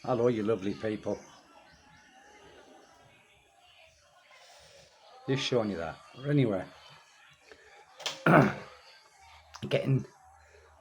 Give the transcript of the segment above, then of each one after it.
Hello, you lovely people. Just showing you that. Anyway, getting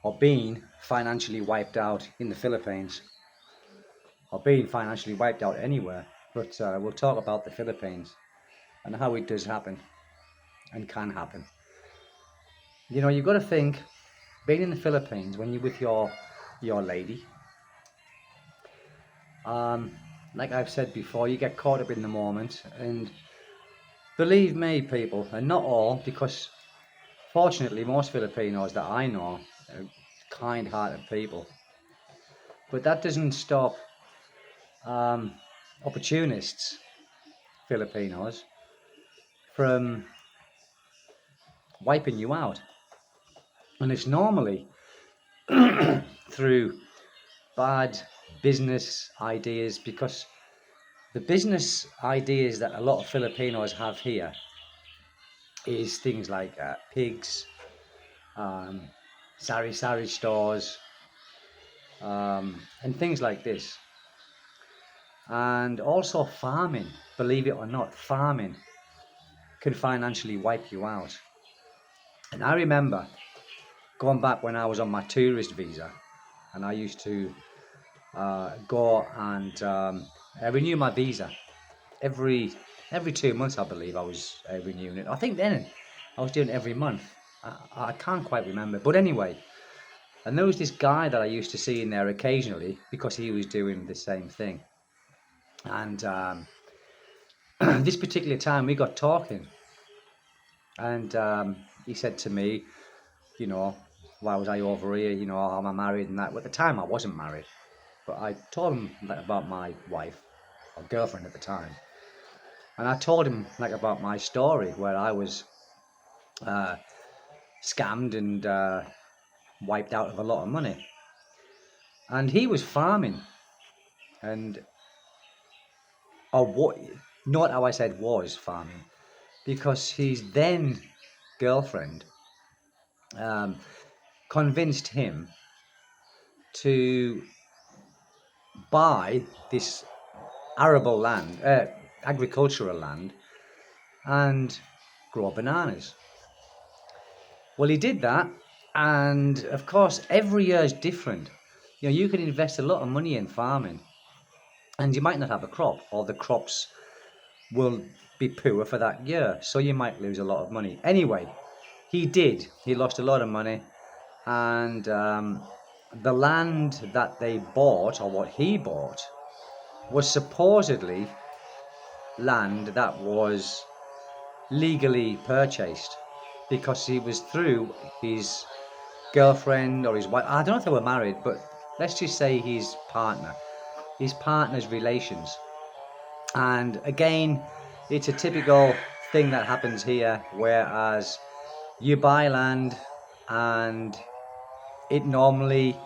or being financially wiped out in the Philippines, or being financially wiped out anywhere. But we'll talk about the Philippines and how it does happen and can happen. You know, you've got to think, being in the Philippines when you're with your lady, um, like I've said before, you get caught up in the moment. And believe me, people, and not all, because fortunately, most Filipinos that I know are kind-hearted people. But that doesn't stop um, opportunists, Filipinos, from wiping you out. And it's normally through bad business ideas, because the business ideas that a lot of Filipinos have here is things like pigs, um, sari-sari stores, and things like this. And also farming, believe it or not, farming can financially wipe you out. And I remember going back when I was on my tourist visa, and I used to go and renew my visa every 2 months. I believe I was renewing it. I think then I was doing it every month. I can't quite remember, but anyway. And there was this guy that I used to see in there occasionally because he was doing the same thing. And this particular time we got talking, and he said to me, you know, why was I over here? You know, am I married and that? Well, at the time, I wasn't married, but I told him like about my wife or girlfriend at the time, and I told him like about my story where I was uh, scammed and wiped out of a lot of money, and he was farming, and or what? Not how I said was farming, because his then girlfriend um, convinced him to buy this arable land, agricultural land, and grow bananas. Well, he did that, and of course, every year is different. You know, you can invest a lot of money in farming, and you might not have a crop, or the crops will be poor for that year, so you might lose a lot of money. Anyway, he did. He lost a lot of money, and the land that they bought, or what he bought, was supposedly land that was legally purchased because he was through his girlfriend or his wife. I don't know if they were married, but let's just say his partner's relations. And again, it's a typical thing that happens here, whereas you buy land and it normally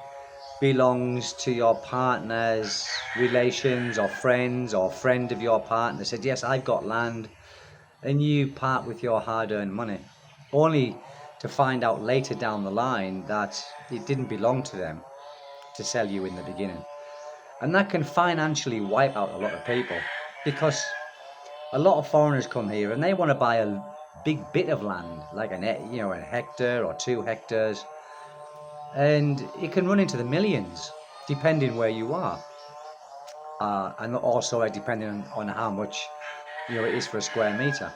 belongs to your partner's relations or friends, or friend of your partner said, yes, I've got land, and you part with your hard-earned money, only to find out later down the line that it didn't belong to them to sell you in the beginning. And that can financially wipe out a lot of people, because a lot of foreigners come here and they want to buy a big bit of land, like a hectare or 2 hectares, and it can run into the millions depending where you are, and also depending on how much it is for a square meter.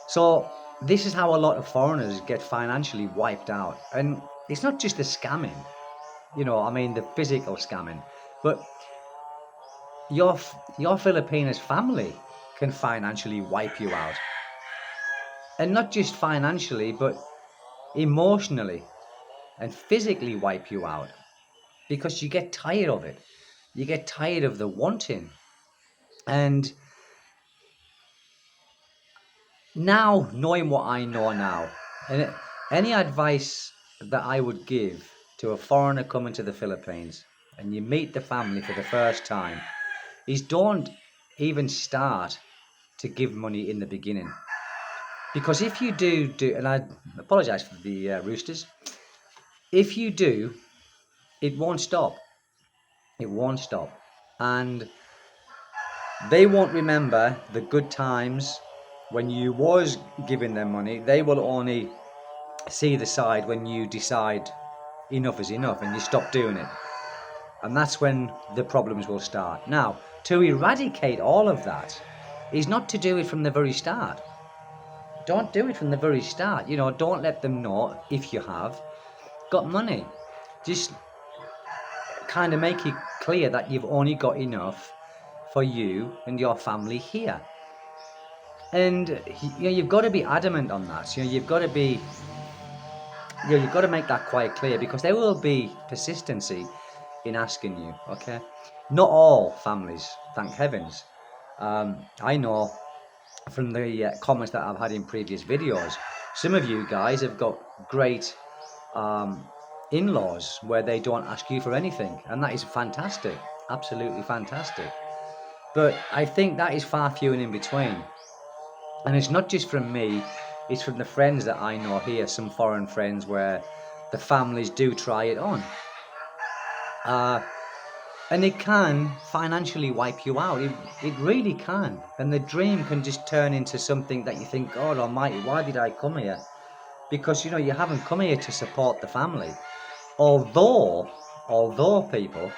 So this is how a lot of foreigners get financially wiped out. And it's not just the scamming, I mean the physical scamming, but your Filipinous family can financially wipe you out. And not just financially, but emotionally and physically wipe you out, because you get tired of it. You get tired of the wanting. And now, knowing what I know now, and any advice that I would give to a foreigner coming to the Philippines and you meet the family for the first time is, don't even start to give money in the beginning. Because if you do, and I apologize for the roosters, if you do, it won't stop. It won't stop. and they won't remember the good times when you was giving them money. They will only see the side when you decide enough is enough and you stop doing it. And that's when the problems will start. Now, to eradicate all of that is not to do it from the very start. Don't do it from the very start. You know, don't let them know, if you have got money. Just kind of make it clear that you've only got enough for you and your family here. And you know, you've got to be adamant on that. You know, you've got to be, you know, you've got to make that quite clear, because there will be persistency in asking you. Okay, not all families, thank heavens. I know from the comments that I've had in previous videos, some of you guys have got great in-laws where they don't ask you for anything, and that is fantastic, absolutely fantastic. But I think that is far few and in between. And it's not just from me, it's from the friends that I know here, some foreign friends, where the families do try it on. And it can financially wipe you out. It really can. And the dream can just turn into something that you think, God almighty, why did I come here? Because, you know, you haven't come here to support the family. Although people,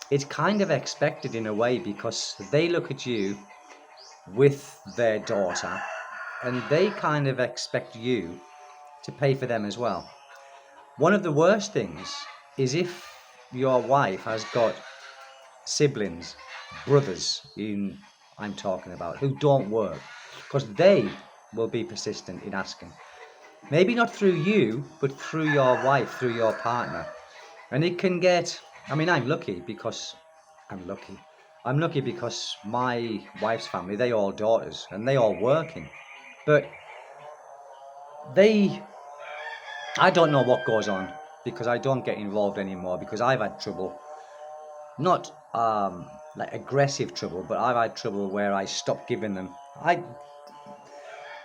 it's kind of expected in a way, because they look at you with their daughter and they kind of expect you to pay for them as well. One of the worst things is if your wife has got siblings, brothers, I'm talking about, who don't work, because they will be persistent in asking. Maybe not through you, but through your wife, through your partner. And it can get, I mean, I'm lucky because my wife's family, they all daughters and they all working. But I don't know what goes on, because I don't get involved anymore, because I've had trouble. Not like aggressive trouble, but I've had trouble where I stopped giving them.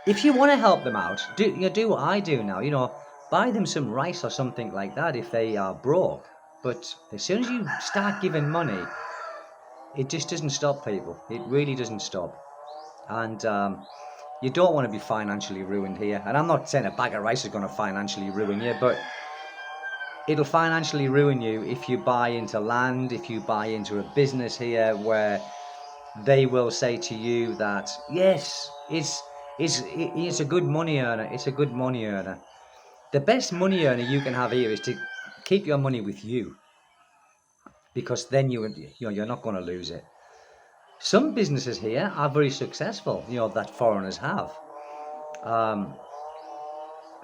If you want to help them out, do what I do now. You know, buy them some rice or something like that if they are broke. But as soon as you start giving money, it just doesn't stop people. It really doesn't stop. And you don't want to be financially ruined here. And I'm not saying a bag of rice is going to financially ruin you, but it'll financially ruin you if you buy into land, if you buy into a business here where they will say to you that, yes, it's a good money earner. It's a good money earner. The best money earner you can have here is to keep your money with you, because then you're not going to lose it. Some businesses here are very successful, you know, that foreigners have.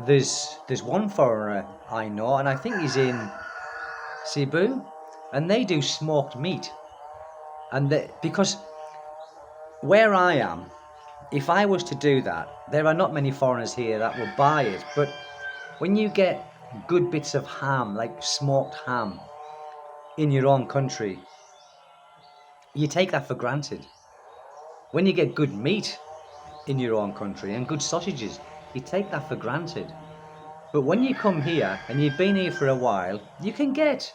There's one foreigner I know, and I think he's in Cebu, and they do smoked meat. And because where I am, if I was to do that, there are not many foreigners here that will buy it. But when you get good bits of ham, like smoked ham, in your own country, you take that for granted. When you get good meat in your own country and good sausages, you take that for granted. But when you come here and you've been here for a while, you can get,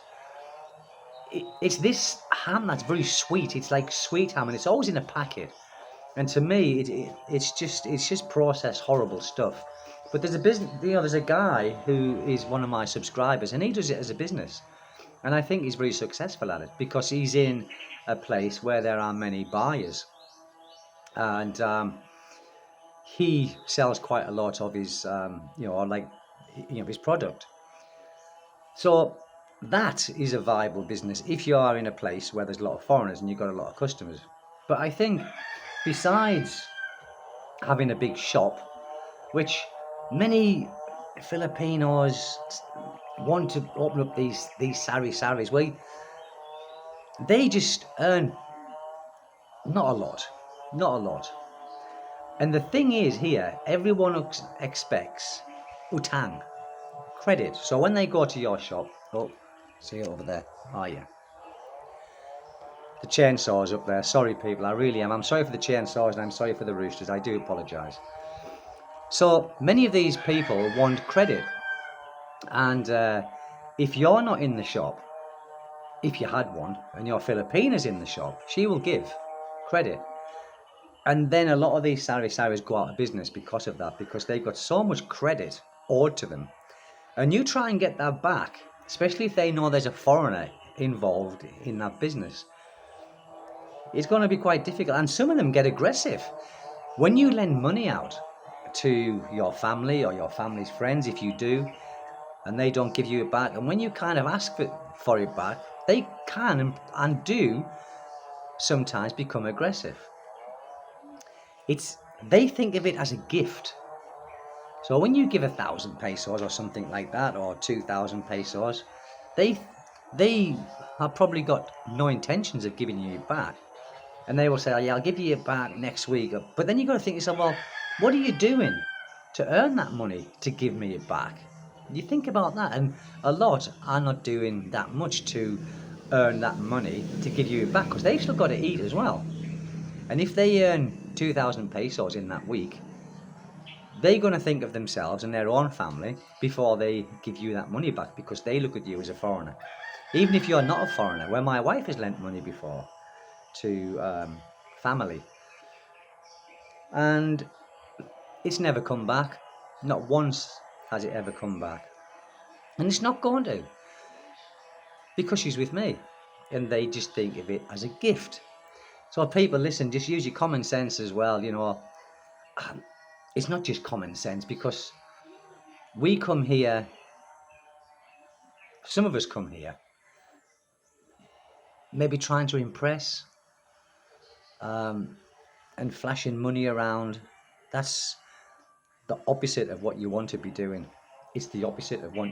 it's this ham that's very sweet. It's like sweet ham, and it's always in a packet. And to me, it's just processed horrible stuff. But there's a business, you know, there's a guy who is one of my subscribers, and he does it as a business. And I think he's very successful at it, because he's in a place where there are many buyers. And he sells quite a lot of his, his product. So that is a viable business if you are in a place where there's a lot of foreigners and you've got a lot of customers. But I think besides having a big shop, which many Filipinos want to open up these sari-saris, where they just earn not a lot. And the thing is here, everyone expects utang, credit. So when they go to your shop, see it over there, the chainsaw's up there. Sorry people, I really am. I'm sorry for the chainsaws and I'm sorry for the roosters. I do apologise. So many of these people want credit. And if you're not in the shop, if you had one and your Filipina's in the shop, she will give credit. And then a lot of these sari-saris go out of business because of that, because they've got so much credit owed to them. And you try and get that back, especially if they know there's a foreigner involved in that business. It's going to be quite difficult. And some of them get aggressive. When you lend money out to your family or your family's friends, if you do, and they don't give you it back, and when you kind of ask for it back, they can and do sometimes become aggressive. They think of it as a gift. So when you give 1,000 pesos or something like that, or 2,000 pesos, they have probably got no intentions of giving you it back. And they will say, oh, yeah, I'll give you it back next week. But then you've got to think to yourself, well, what are you doing to earn that money to give me it back? You think about that, and a lot are not doing that much to earn that money to give you it back, because they've still got to eat as well. And if they earn 2,000 pesos in that week, they're going to think of themselves and their own family before they give you that money back, because they look at you as a foreigner. Even if you're not a foreigner, where my wife has lent money before to family, and it's never come back. Not once has it ever come back. And it's not going to, because she's with me, and they just think of it as a gift. So people, listen, just use your common sense as well. It's not just common sense, because we come here, some of us come here maybe trying to impress, and flashing money around. That's the opposite of what you want to be doing. It's the opposite of what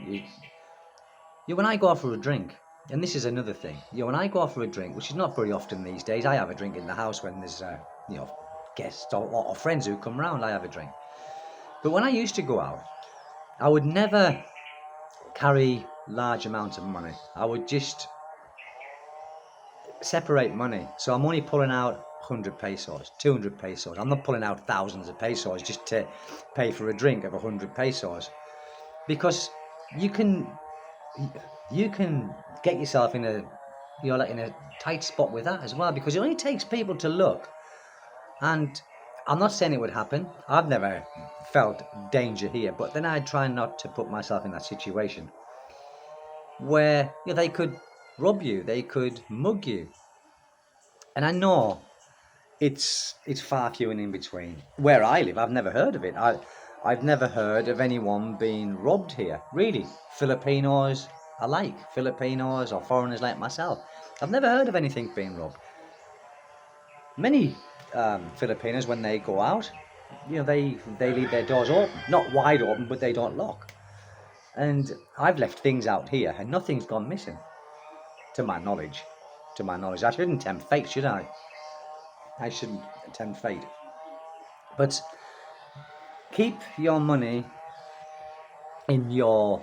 when I go out for a drink, and this is another thing, when I go out for a drink, which is not very often these days, I have a drink in the house when there's guests or friends who come round, I have a drink. But when I used to go out, I would never carry large amounts of money. I would just separate money. So I'm only pulling out 100 pesos, 200 pesos. I'm not pulling out thousands of pesos just to pay for a drink of 100 pesos. Because you can get yourself in a tight spot with that as well, because it only takes people to look. And I'm not saying it would happen. I've never felt danger here, but then I try not to put myself in that situation where they could rob you, they could mug you. And I know it's far few and in between. Where I live, I've never heard of it. I've never heard of anyone being robbed here, really. Filipinos alike, Filipinos or foreigners like myself. I've never heard of anything being robbed. Many Filipinos, when they go out, they leave their doors open, not wide open, but they don't lock. And I've left things out here, and nothing's gone missing, to my knowledge. I shouldn't tempt fate, should I? I shouldn't tempt fate. But keep your money in your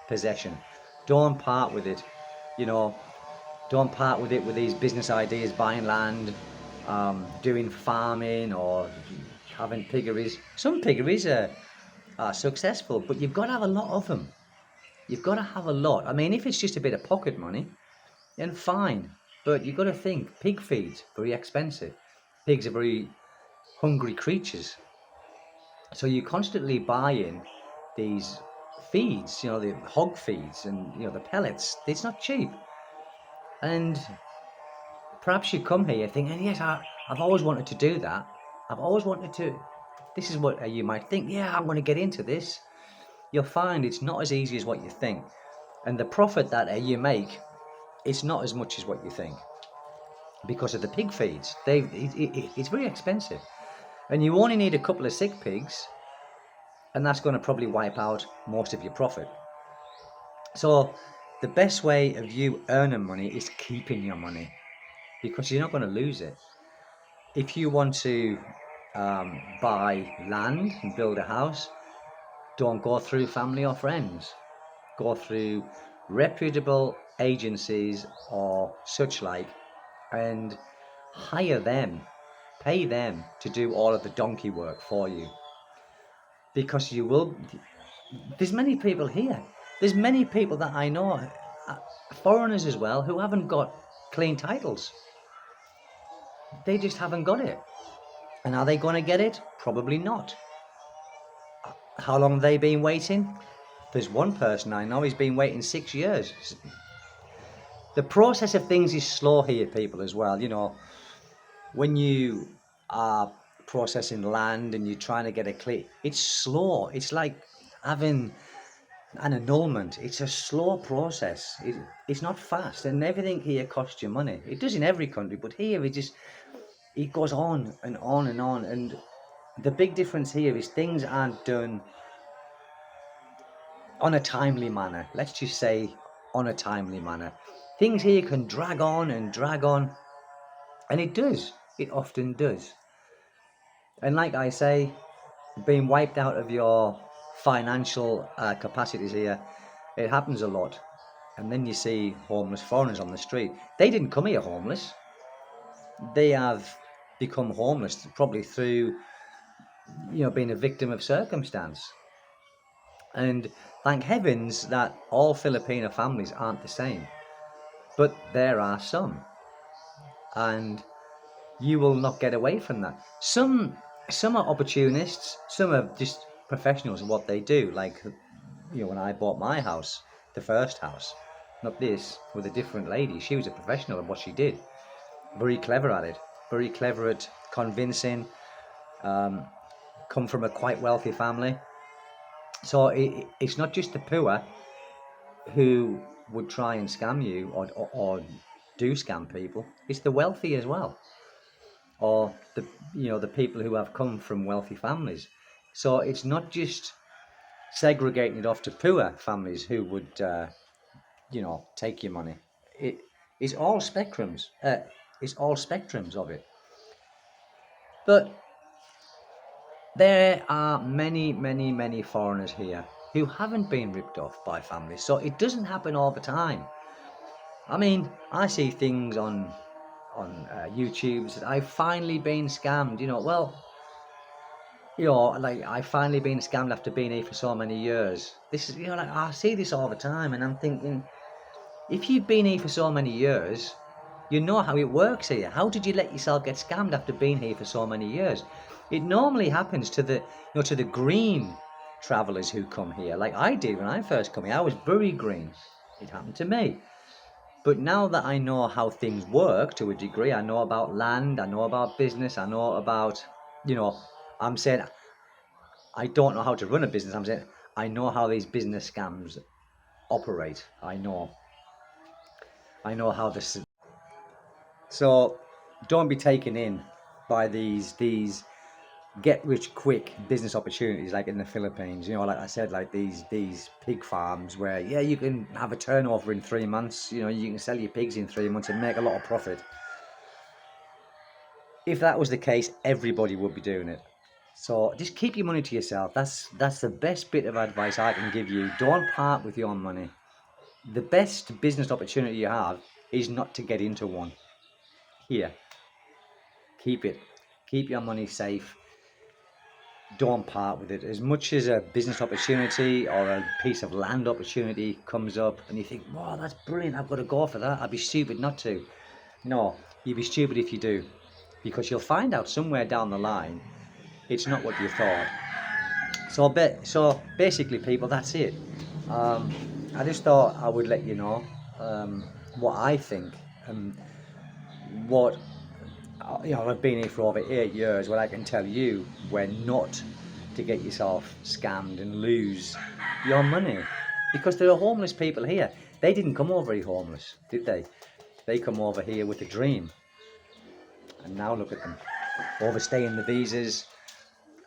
possession. Don't part with it. Don't part with it with these business ideas, buying land, doing farming, or having piggeries. Some piggeries are successful, but you've got to have a lot of them. You've got to have a lot. I mean, if it's just a bit of pocket money, then fine. But you've got to think, pig feed's very expensive. Pigs are very hungry creatures. So you're constantly buying these feeds, the hog feeds and, the pellets. It's not cheap. And perhaps you come here thinking, yes, I've always wanted to do that. I've always wanted to. This is what you might think, yeah, I'm going to get into this. You'll find it's not as easy as what you think. And the profit that you make, it's not as much as what you think, because of the pig feeds. It's very expensive. And you only need a couple of sick pigs, and that's going to probably wipe out most of your profit. So the best way of you earning money is keeping your money, because you're not going to lose it. If you want to buy land and build a house, don't go through family or friends. Go through reputable agencies or such like, and hire them, pay them to do all of the donkey work for you. Because there's many people here. There's many people that I know foreigners as well who haven't got clean titles. They just haven't got it. And are they going to get it? Probably not. How long have they been waiting? There's one person I know, he's been waiting 6 years. The process of things is slow here, people, as well. You know, when you are processing land and you're trying to get it clear, it's slow. It's like having an annulment. It's a slow process. It's not fast, and everything here costs you money. It does in every country, but here it goes on and on and on. And the big difference here is things aren't done on a timely manner. Let's just say on a timely manner. Things here can drag on and drag on, and it does. It often does. And like I say, being wiped out of your financial capacities here, it happens a lot. And then you see homeless foreigners on the street. They didn't come here homeless. They have become homeless probably through, being a victim of circumstance. And thank heavens that all Filipino families aren't the same. But there are some. And you will not get away from that. Some are opportunists, some are just professionals in what they do. Like, when I bought my house, the first house, not this, with a different lady, she was a professional at what she did. Very clever at it, very clever at convincing, come from a quite wealthy family. So it's not just the poor who would try and scam you or do scam people, it's the wealthy as well, or the people who have come from wealthy families. So it's not just segregating it off to poor families who would take your money. It's all spectrums. It's all spectrums of it. But there are many, many, many foreigners here who haven't been ripped off by families. So it doesn't happen all the time. I mean, I see things on YouTube that I've finally been scammed. Like I've finally been scammed after being here for so many years. This is, like I see this all the time, and I'm thinking, if you've been here for so many years, you know how it works here. How did you let yourself get scammed after being here for so many years? It normally happens to the green travellers who come here, like I did when I first come here. I was very green. It happened to me. But now that I know how things work to a degree, I know about land, I know about business, I know about, I'm saying I don't know how to run a business. I'm saying I know how these business scams operate. I know how this. So don't be taken in by these get rich quick business opportunities like in the Philippines. Like I said, like these pig farms where you can have a turnover in 3 months. You can sell your pigs in 3 months and make a lot of profit. If that was the case, everybody would be doing it. So just keep your money to yourself. That's the best bit of advice I can give you. Don't part with your money. The best business opportunity you have is not to get into one. Here, keep it. Keep your money safe. Don't part with it. As much as a business opportunity or a piece of land opportunity comes up and you think, wow, that's brilliant, I've got to go for that, I'd be stupid not to. No, you'd be stupid if you do, because you'll find out somewhere down the line it's not what you thought. So basically, people, that's it. I just thought I would let you know what I think, and what I've been here for over 8 years. What I can tell you, when not to get yourself scammed and lose your money, because there are homeless people here. They didn't come over here homeless, did they? They come over here with a dream, and now look at them, overstaying the visas,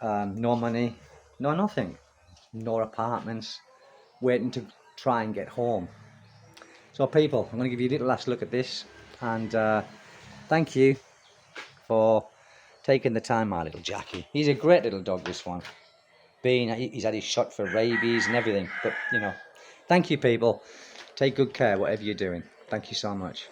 no money, no nothing, no apartments, waiting to try and get home. So people, I'm going to give you a little last look at this, and thank you for taking the time, my little Jackie. He's a great little dog, this one. He's had his shot for rabies and everything, but thank you, people. Take good care whatever you're doing. Thank you so much.